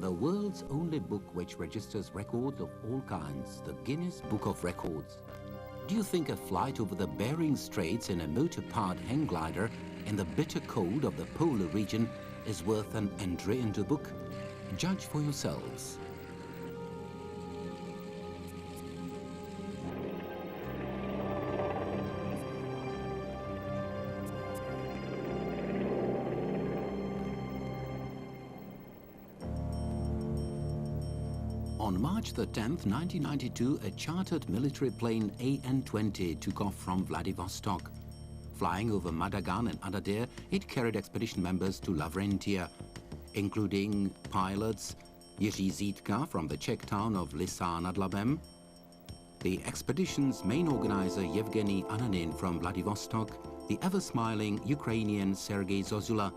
The world's only book which registers records of all kinds, the Guinness Book of Records. Do you think a flight over the Bering Straits in a motor-powered hang glider in the bitter cold of the polar region is worth an entry into the book? Judge for yourselves. On March the 10th, 1992, a chartered military plane AN-20 took off from Vladivostok. Flying over Madagan and Adadir, it carried expedition members to Lavrentia, including pilots Jiří Zítka from the Czech town of Lysá nad Labem, the expedition's main organizer Yevgeny Ananin from Vladivostok, the ever-smiling Ukrainian Sergei Zozula,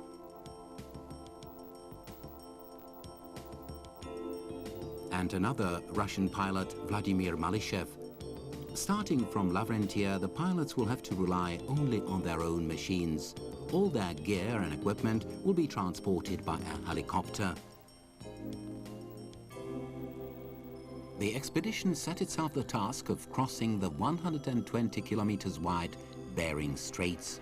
and another Russian pilot, Vladimir Malishev. Starting from Lavrentia, the pilots will have to rely only on their own machines. All their gear and equipment will be transported by a helicopter. The expedition set itself the task of crossing the 120 kilometers wide Bering Straits.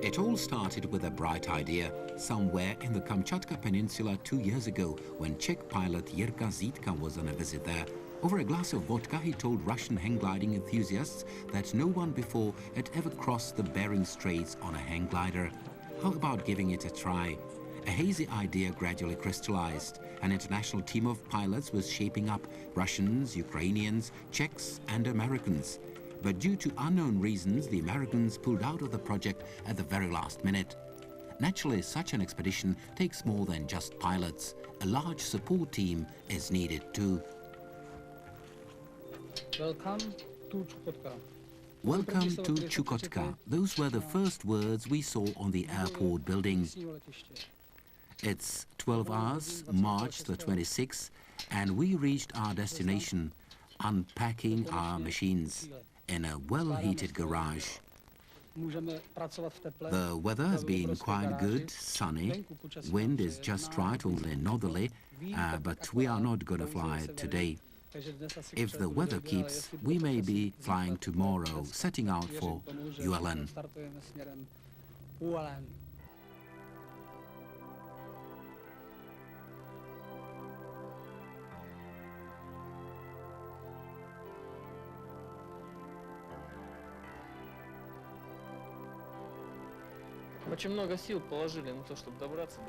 It all started with a bright idea somewhere in the Kamchatka Peninsula 2 years ago when Czech pilot Jirka Zítka was on a visit there. Over a glass of vodka, he told Russian hang gliding enthusiasts that no one before had ever crossed the Bering Straits on a hang glider. How about giving it a try? A hazy idea gradually crystallized. An international team of pilots was shaping up: Russians, Ukrainians, Czechs and Americans. But due to unknown reasons, the Americans pulled out of the project at the very last minute. Naturally, such an expedition takes more than just pilots. A large support team is needed too. Welcome to Chukotka. Welcome to Chukotka. Those were the first words we saw on the airport building. It's 12 hours, March the 26th, and we reached our destination, unpacking our machines in a well-heated garage. The weather has been quite good, sunny. Wind is just right, only northerly, but we are not going to fly today. If the weather keeps, we may be flying tomorrow, setting out for ULN.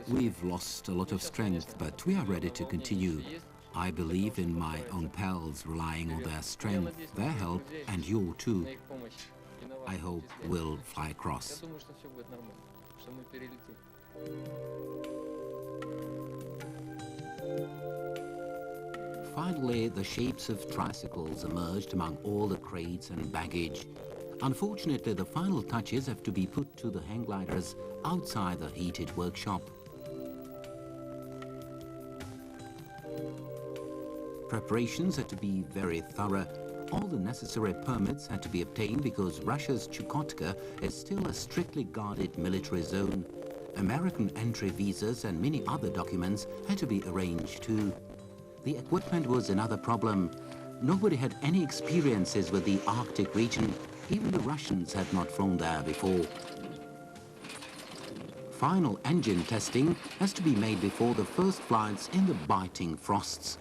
We've lost a lot of strength, but we are ready to continue. I believe in my own pals, relying on their strength, their help, and your too. I hope we'll fly across. Finally, the shapes of tricycles emerged among all the crates and baggage. Unfortunately, the final touches have to be put to the hang gliders outside the heated workshop. Preparations had to be very thorough. All the necessary permits had to be obtained because Russia's Chukotka is still a strictly guarded military zone. American entry visas and many other documents had to be arranged too. The equipment was another problem. Nobody had any experiences with the Arctic region. Even the Russians had not flown there before. Final engine testing has to be made before the first flights in the biting frosts.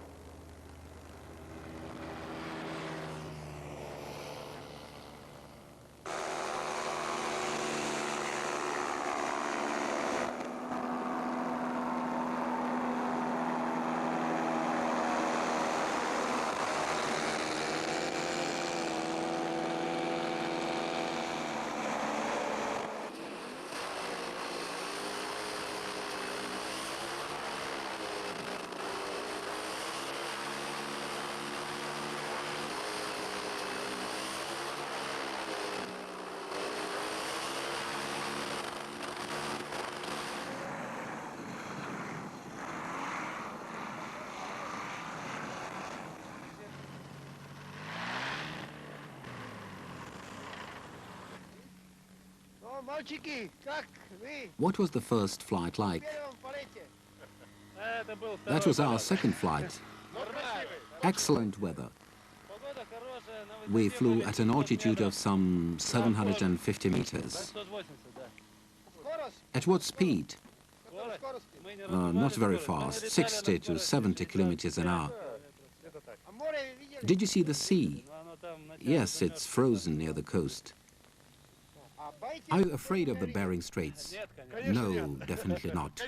What was the first flight like? That was our second flight. Excellent weather. We flew at an altitude of some 750 meters. At what speed? Not very fast, 60 to 70 kilometers an hour. Did you see the sea? Yes, it's frozen near the coast. Are you afraid of the Bering Straits? No, definitely not.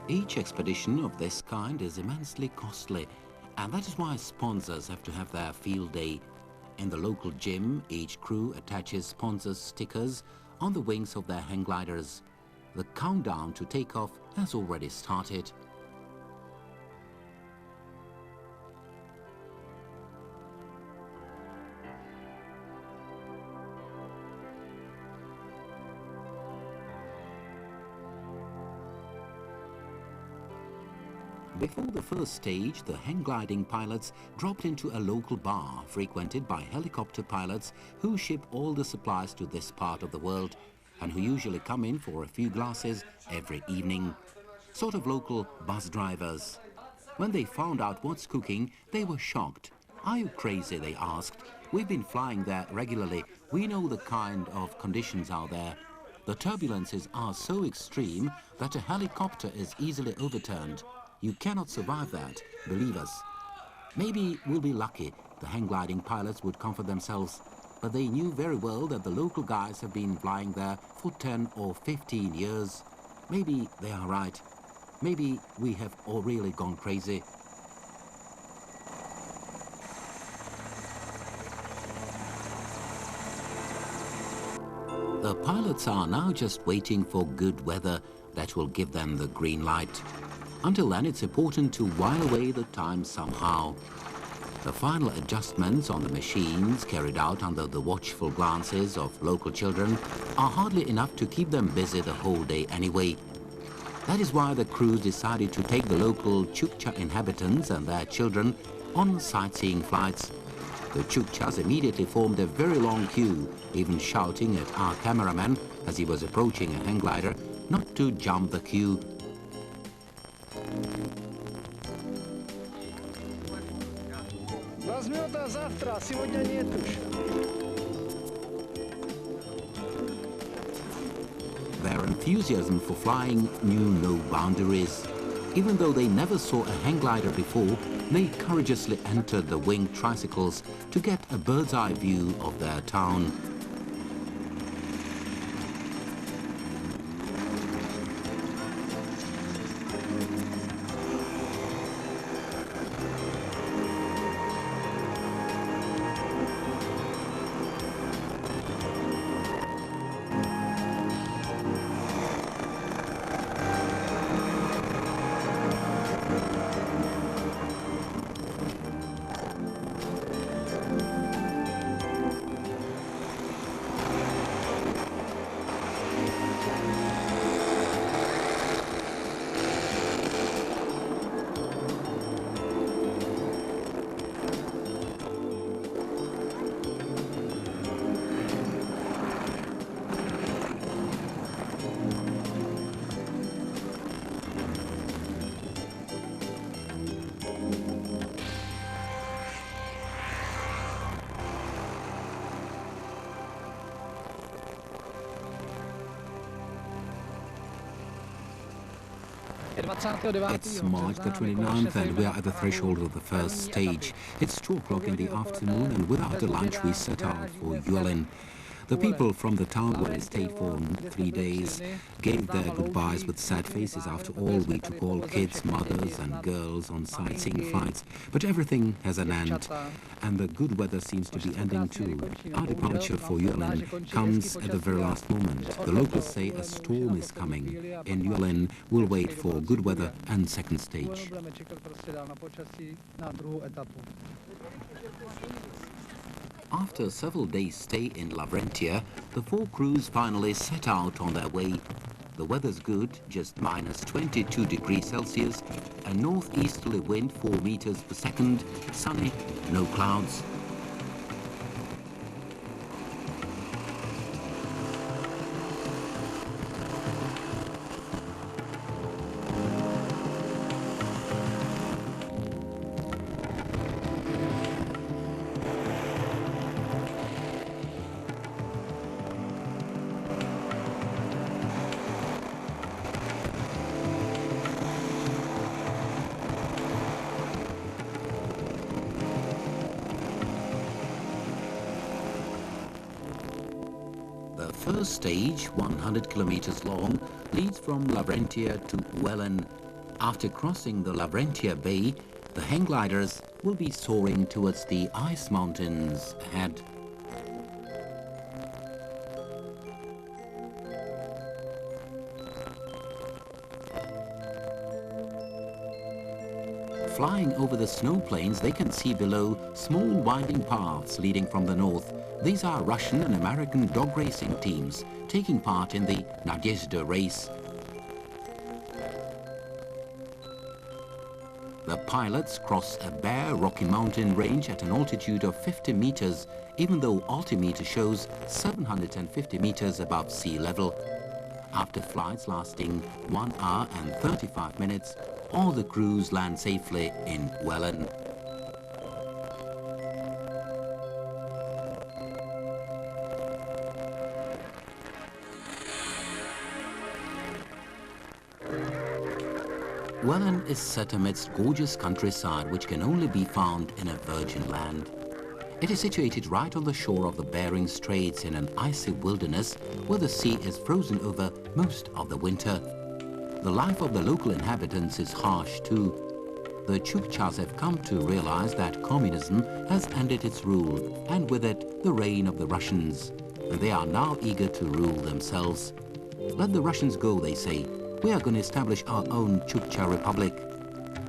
Each expedition of this kind is immensely costly, and that is why sponsors have to have their field day. In the local gym, each crew attaches sponsors' stickers on the wings of their hang gliders. The countdown to takeoff has already started. Before the first stage, the hang gliding pilots dropped into a local bar frequented by helicopter pilots who ship all the supplies to this part of the world and who usually come in for a few glasses every evening. Sort of local bus drivers. When they found out what's cooking, they were shocked. "Are you crazy?" they asked. "We've been flying there regularly. We know the kind of conditions out there. The turbulences are so extreme that a helicopter is easily overturned. You cannot survive that, believe us." Maybe we'll be lucky, the hang gliding pilots would comfort themselves. But they knew very well that the local guys have been flying there for 10 or 15 years. Maybe they are right. Maybe we have all really gone crazy. The pilots are now just waiting for good weather that will give them the green light. Until then, it's important to while away the time somehow. The final adjustments on the machines, carried out under the watchful glances of local children, are hardly enough to keep them busy the whole day anyway. That is why the crew decided to take the local Chukcha inhabitants and their children on sightseeing flights. The Chukchas immediately formed a very long queue, even shouting at our cameraman as he was approaching a hang glider not to jump the queue. Their enthusiasm for flying knew no boundaries. Even though they never saw a hang glider before, they courageously entered the winged tricycles to get a bird's-eye view of their town. It's March the 29th and we are at the threshold of the first stage. It's 2 o'clock in the afternoon and without a lunch we set out for Yulin. The people from the town where we stayed for 3 days gave their goodbyes with sad faces. After all, we took all kids, mothers and girls on sightseeing flights. But everything has an end, and the good weather seems to be ending too. Our departure for Yulin comes at the very last moment. The locals say a storm is coming. In Yulin, we'll wait for good weather and second stage. After several days' stay in Lavrentia, the 4 crews finally set out on their way. The weather's good, just minus 22 degrees Celsius, a northeasterly wind 4 meters per second, sunny, no clouds. The first stage, 100 kilometers long, leads from Lavrentia to Wellen. After crossing the Lavrentia Bay, the hang gliders will be soaring towards the ice mountains ahead. Flying over the snow plains, they can see below small winding paths leading from the north. These are Russian and American dog racing teams taking part in the Nadezhda race. The pilots cross a bare rocky mountain range at an altitude of 50 meters, even though altimeter shows 750 meters above sea level. After flights lasting 1 hour and 35 minutes, all the crews land safely in Wellen. Wellen is set amidst gorgeous countryside which can only be found in a virgin land. It is situated right on the shore of the Bering Straits in an icy wilderness where the sea is frozen over most of the winter. The life of the local inhabitants is harsh too. The Chukchas have come to realize that communism has ended its rule, and with it the reign of the Russians. And they are now eager to rule themselves. Let the Russians go, they say. We are going to establish our own Chukcha Republic.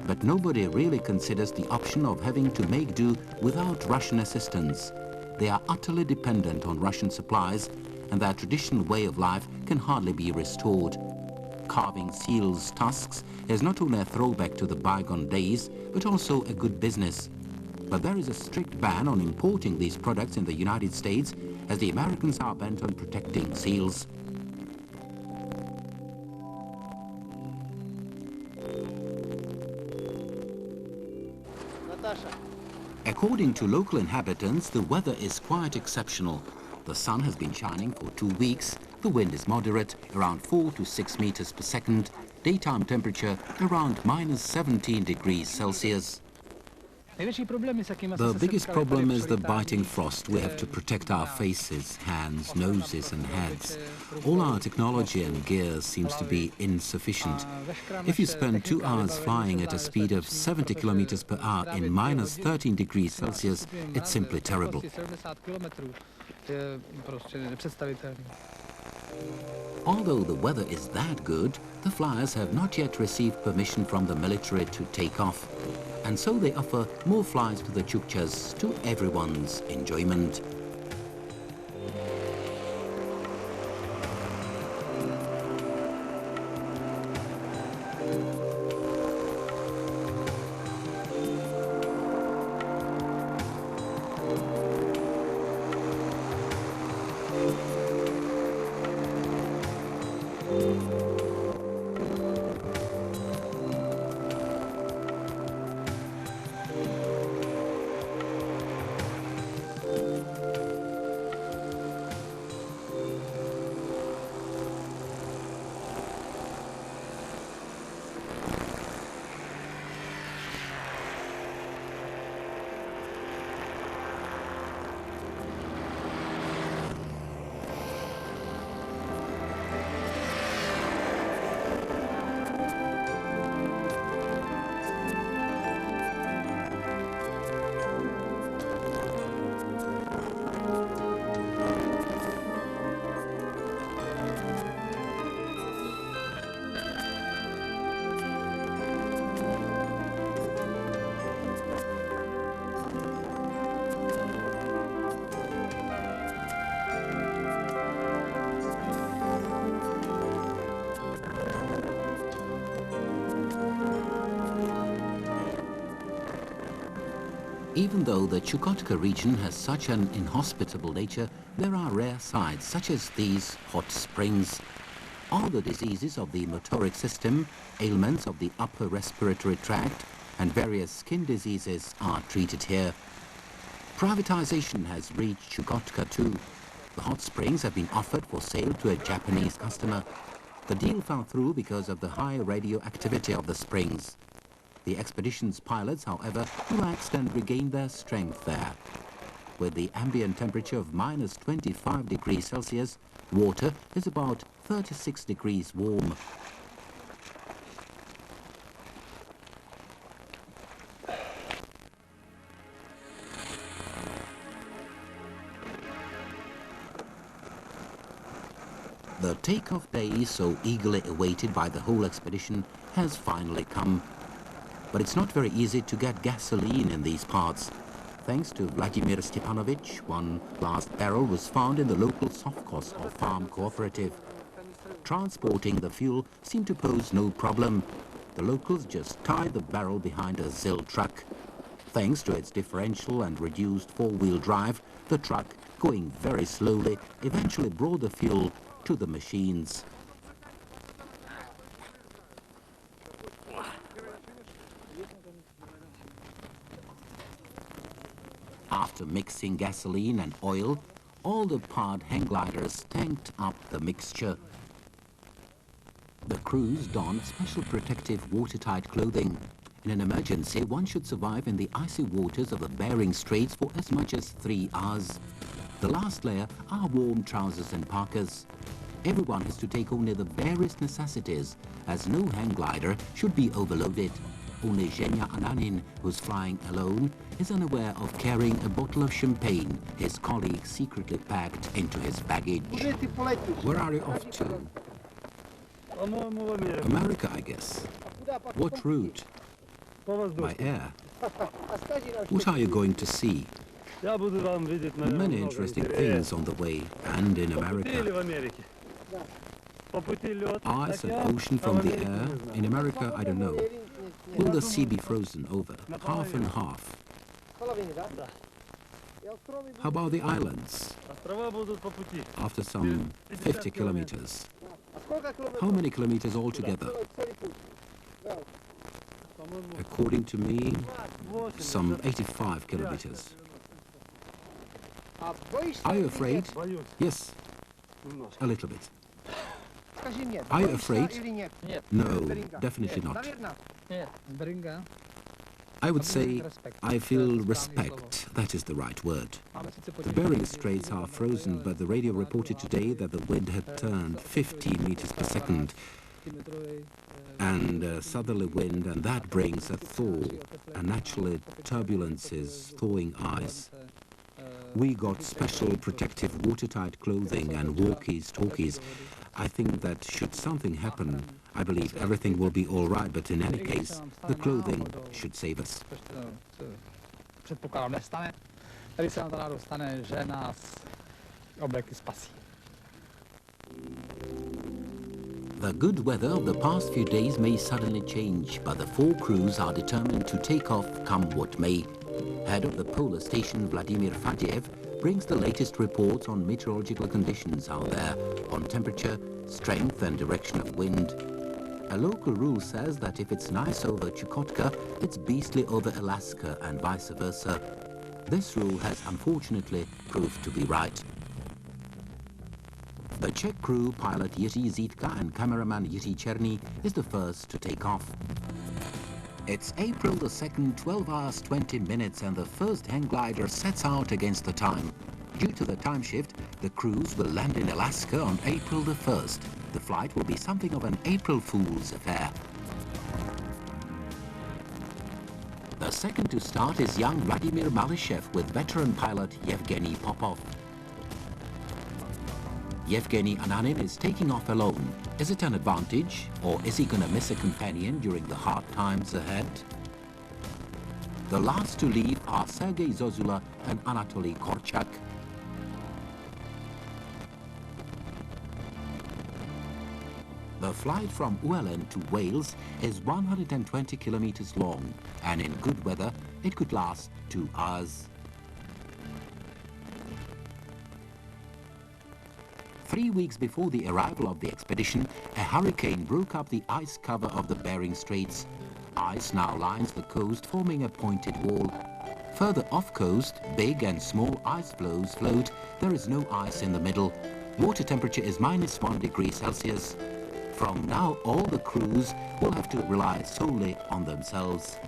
But nobody really considers the option of having to make do without Russian assistance. They are utterly dependent on Russian supplies, and their traditional way of life can hardly be restored. Carving seals' tusks is not only a throwback to the bygone days, but also a good business. But there is a strict ban on importing these products in the United States, as the Americans are bent on protecting seals. According to local inhabitants, the weather is quite exceptional. The sun has been shining for 2 weeks, the wind is moderate, around 4 to 6 meters per second, daytime temperature around minus 17 degrees Celsius. The biggest problem is the biting frost. We have to protect our faces, hands, noses and heads. All our technology and gear seems to be insufficient. If you spend 2 hours flying at a speed of 70 kilometers per hour in minus 13 degrees Celsius, it's simply terrible. Although the weather is that good, the flyers have not yet received permission from the military to take off. And so they offer more flights to the Chukchas to everyone's enjoyment. Even though the Chukotka region has such an inhospitable nature, there are rare sights such as these hot springs. All the diseases of the motoric system, ailments of the upper respiratory tract, and various skin diseases are treated here. Privatization has reached Chukotka too. The hot springs have been offered for sale to a Japanese customer. The deal fell through because of the high radioactivity of the springs. The expedition's pilots, however, relaxed and regained their strength there. With the ambient temperature of minus 25 degrees Celsius, water is about 36 degrees warm. The takeoff day, so eagerly awaited by the whole expedition, has finally come. But it's not very easy to get gasoline in these parts. Thanks to Vladimir Stepanovich, one last barrel was found in the local Sovkhoz or farm cooperative. Transporting the fuel seemed to pose no problem. The locals just tied the barrel behind a ZIL truck. Thanks to its differential and reduced four-wheel drive, the truck, going very slowly, eventually brought the fuel to the machines. After mixing gasoline and oil, all the pard hang gliders tanked up the mixture. The crews donned special protective watertight clothing. In an emergency, one should survive in the icy waters of the Bering Straits for as much as 3 hours. The last layer are warm trousers and parkas. Everyone has to take only the barest necessities, as no hang glider should be overloaded. Only Zhenya Ananin, who's flying alone, is unaware of carrying a bottle of champagne his colleague secretly packed into his baggage. Where are you off to? America, I guess. What route? By air. What are you going to see? Many interesting things on the way, and in America. Ice and ocean from the air. In America, I don't know. Will the sea be frozen over, half and half? How about the islands? After some 50 kilometers. How many kilometers altogether? According to me, some 85 kilometers. Are you afraid? Yes, a little bit. Are you afraid? No, definitely not. I would say I feel respect. That is the right word. The Bering Straits are frozen, but the radio reported today that the wind had turned 50 meters per second. And a southerly wind, and that brings a thaw. And naturally, turbulence is thawing ice. We got special protective watertight clothing and walkies-talkies. I think that should something happen, I believe everything will be all right, but in any case, the clothing should save us. The good weather of the past few days may suddenly change, but the 4 crews are determined to take off come what may. Head of the polar station Vladimir Fadiev brings the latest reports on meteorological conditions out there, on temperature, strength and direction of wind. A local rule says that if it's nice over Chukotka, it's beastly over Alaska and vice versa. This rule has unfortunately proved to be right. The Czech crew, pilot Jiří Zítka and cameraman Jiří Černý, is the first to take off. It's April the 2nd, 12 hours 20 minutes, and the first hang glider sets out against the time. Due to the time shift, the crews will land in Alaska on April the 1st. The flight will be something of an April Fool's affair. The second to start is young Vladimir Malyshev with veteran pilot Yevgeny Popov. Yevgeny Ananin is taking off alone. Is it an advantage, or is he gonna miss a companion during the hard times ahead? The last to leave are Sergei Zozula and Anatoly Korchak. The flight from Uelen to Wales is 120 kilometers long, and in good weather, It could last 2 hours. 3 weeks before the arrival of the expedition, a hurricane broke up the ice cover of the Bering Straits. Ice now lines the coast, forming a pointed wall. Further off coast, big and small ice floes float. There is no ice in the middle. Water temperature is -1 degree Celsius. From now, all the crews will have to rely solely on themselves.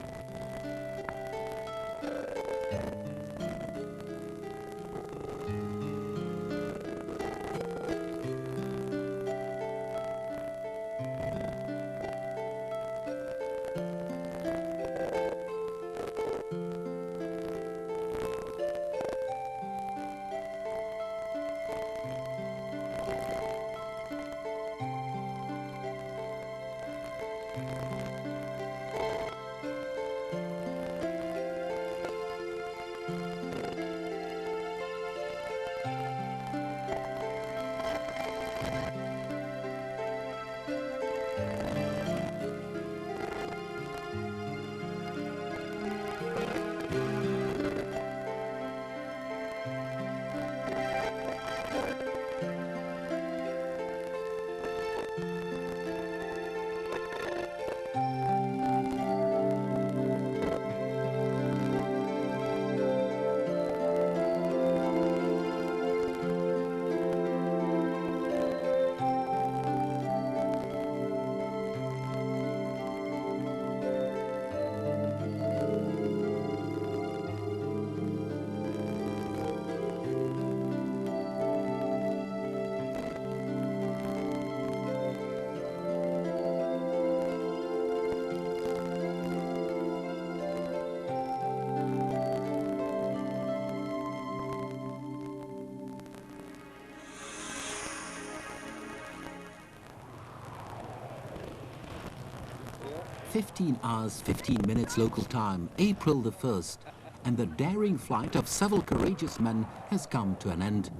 "15 hours, 15 minutes local time, April the 1st, and the daring flight of several courageous men has come to an end.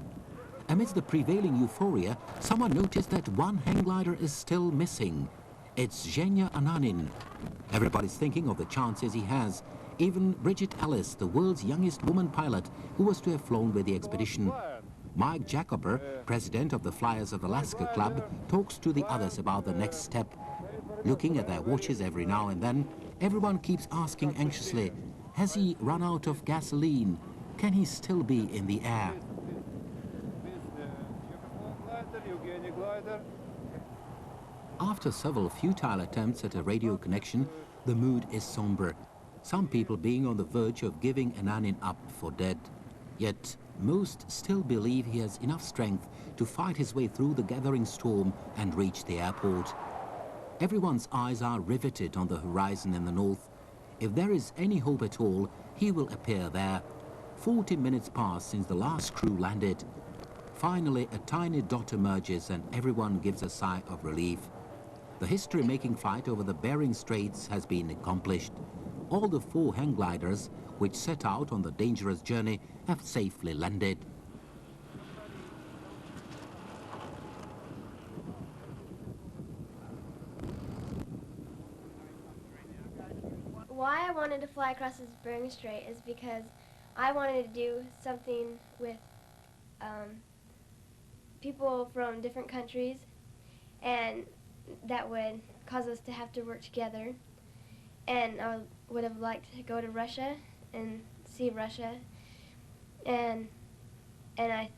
Amidst the prevailing euphoria, someone noticed that one hang glider is still missing. It's Zhenya Ananin. Everybody's thinking of the chances he has. Even Bridget Ellis, the world's youngest woman pilot, who was to have flown with the expedition. Mike Jacober, president of the Flyers of Alaska Club, talks to the others about the next step. Looking at their watches every now and then, everyone keeps asking anxiously, has he run out of gasoline? Can he still be in the air? After several futile attempts at a radio connection, the mood is somber. Some people being on the verge of giving Ananin up for dead. Yet most still believe he has enough strength to fight his way through the gathering storm and reach the airport. Everyone's eyes are riveted on the horizon in the north. If there is any hope at all, he will appear there. 40 minutes pass since the last crew landed. Finally, a tiny dot emerges and everyone gives a sigh of relief. The history-making flight over the Bering Straits has been accomplished. All the 4 hang gliders, which set out on the dangerous journey, have safely landed. Why I wanted to fly across this Bering Strait is because I wanted to do something with people from different countries, and that would cause us to have to work together. And I would have liked to go to Russia and see Russia, and I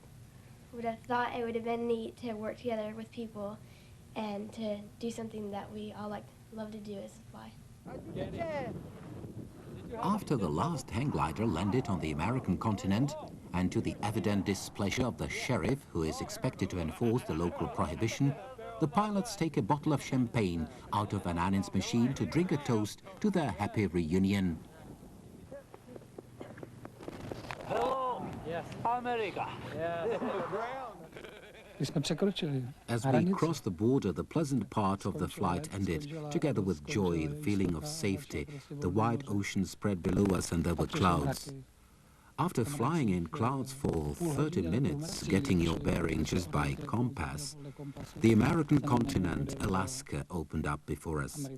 would have thought it would have been neat to work together with people and to do something that we all love to do, is fly. After the last hang glider landed on the American continent, and to the evident displeasure of the sheriff, who is expected to enforce the local prohibition, the pilots take a bottle of champagne out of Ananin's machine to drink a toast to their happy reunion. Hello, yes. America. Yes. As we crossed the border, the pleasant part of the flight ended, together with joy, the feeling of safety. The wide ocean spread below us and there were clouds. After flying in clouds for 30 minutes, getting your bearing just by compass, the American continent, Alaska, opened up before us.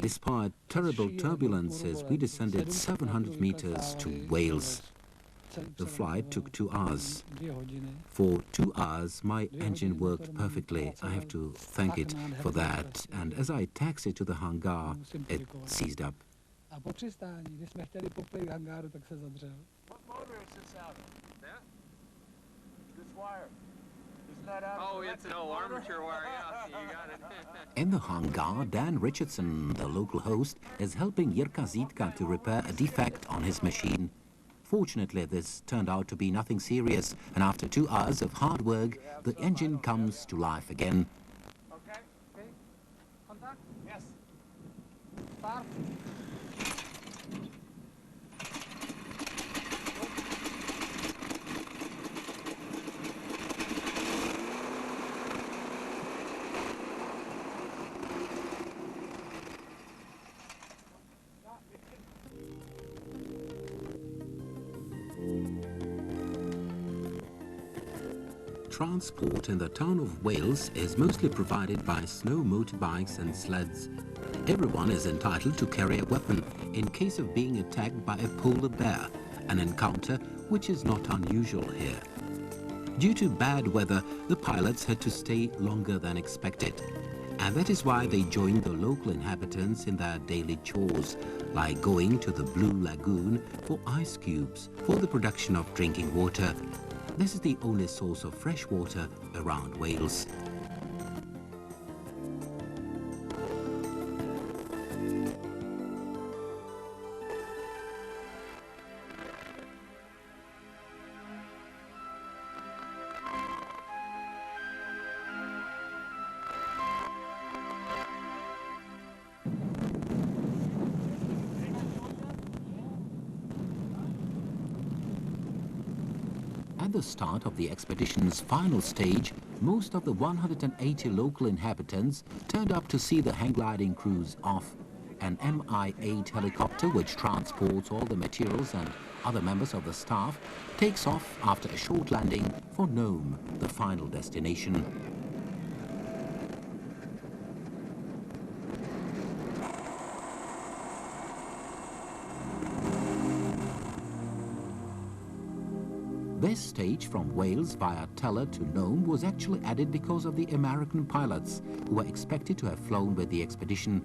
Despite terrible turbulences, we descended 700 meters to Wales. The flight took 2 hours. For 2 hours, my engine worked perfectly. I have to thank it for that. And as I taxied to the hangar, it seized up. A po přistání, když jsme chtěli poplit hangáru, tak se zadřel. What motor is this out of? That? This wire. Isn't that out of? Oh, it's an old armature wire, yeah. You got it. In the hangar, Dan Richardson, the local host, is helping Jirka Zitka to repair a defect on his machine. Fortunately, this turned out to be nothing serious, and after 2 hours of hard work, the engine comes to life again. Okay. Contact? Yes. Start. Transport in the town of Wales is mostly provided by snow motorbikes and sleds. Everyone is entitled to carry a weapon in case of being attacked by a polar bear, an encounter which is not unusual here. Due to bad weather, the pilots had to stay longer than expected. And that is why they joined the local inhabitants in their daily chores, like going to the Blue Lagoon for ice cubes for the production of drinking water. This is the only source of fresh water around Wales. At the start of the expedition's final stage, most of the 180 local inhabitants turned up to see the hang gliding cruise off. An Mi-8 helicopter, which transports all the materials and other members of the staff, takes off after a short landing for Nome, the final destination. This stage from Wales via Teller to Nome was actually added because of the American pilots who were expected to have flown with the expedition.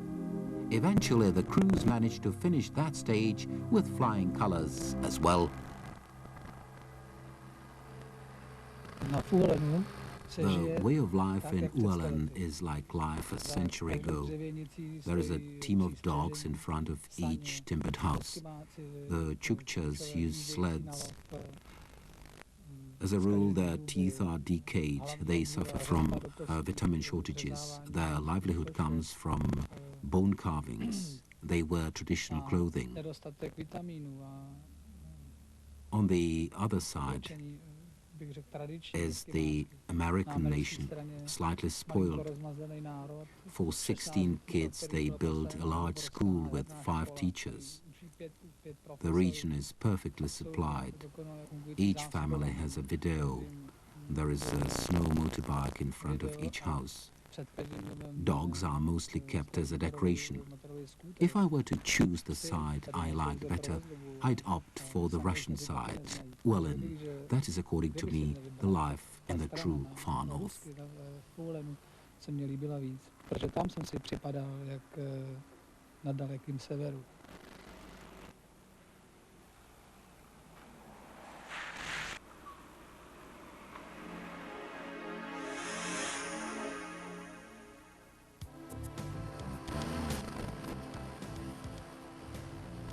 Eventually, the crews managed to finish that stage with flying colors as well. The way of life in Ualen is like life a century ago. There is a team of dogs in front of each timbered house. The Chukchas use sleds. As a rule, their teeth are decayed. They suffer from vitamin shortages. Their livelihood comes from bone carvings. They wear traditional clothing. On the other side is the American nation, slightly spoiled. For 16 kids, they built a large school with 5 teachers. The region is perfectly supplied. Each family has a video. There is a snow motorbike in front of each house. Dogs are mostly kept as a decoration. If I were to choose the side I like better, I'd opt for the Russian side. Ualen, that is, according to me, the life in the true far north.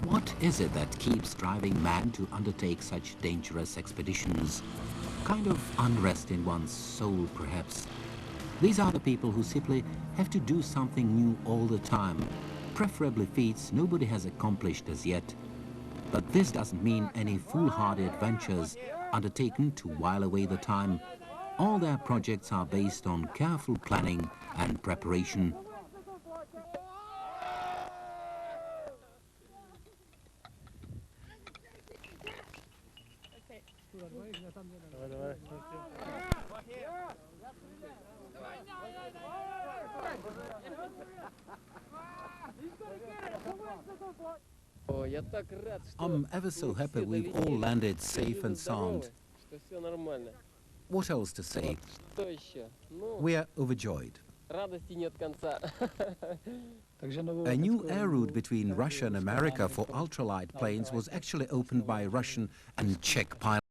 What is it that keeps driving man to undertake such dangerous expeditions? Kind of unrest in one's soul, perhaps. These are the people who simply have to do something new all the time, preferably feats nobody has accomplished as yet. But this doesn't mean any foolhardy adventures undertaken to while away the time. All their projects are based on careful planning and preparation. I'm ever so happy we've all landed safe and sound. What else to say? We are overjoyed. A new air route between Russia and America for ultralight planes was actually opened by Russian and Czech pilots.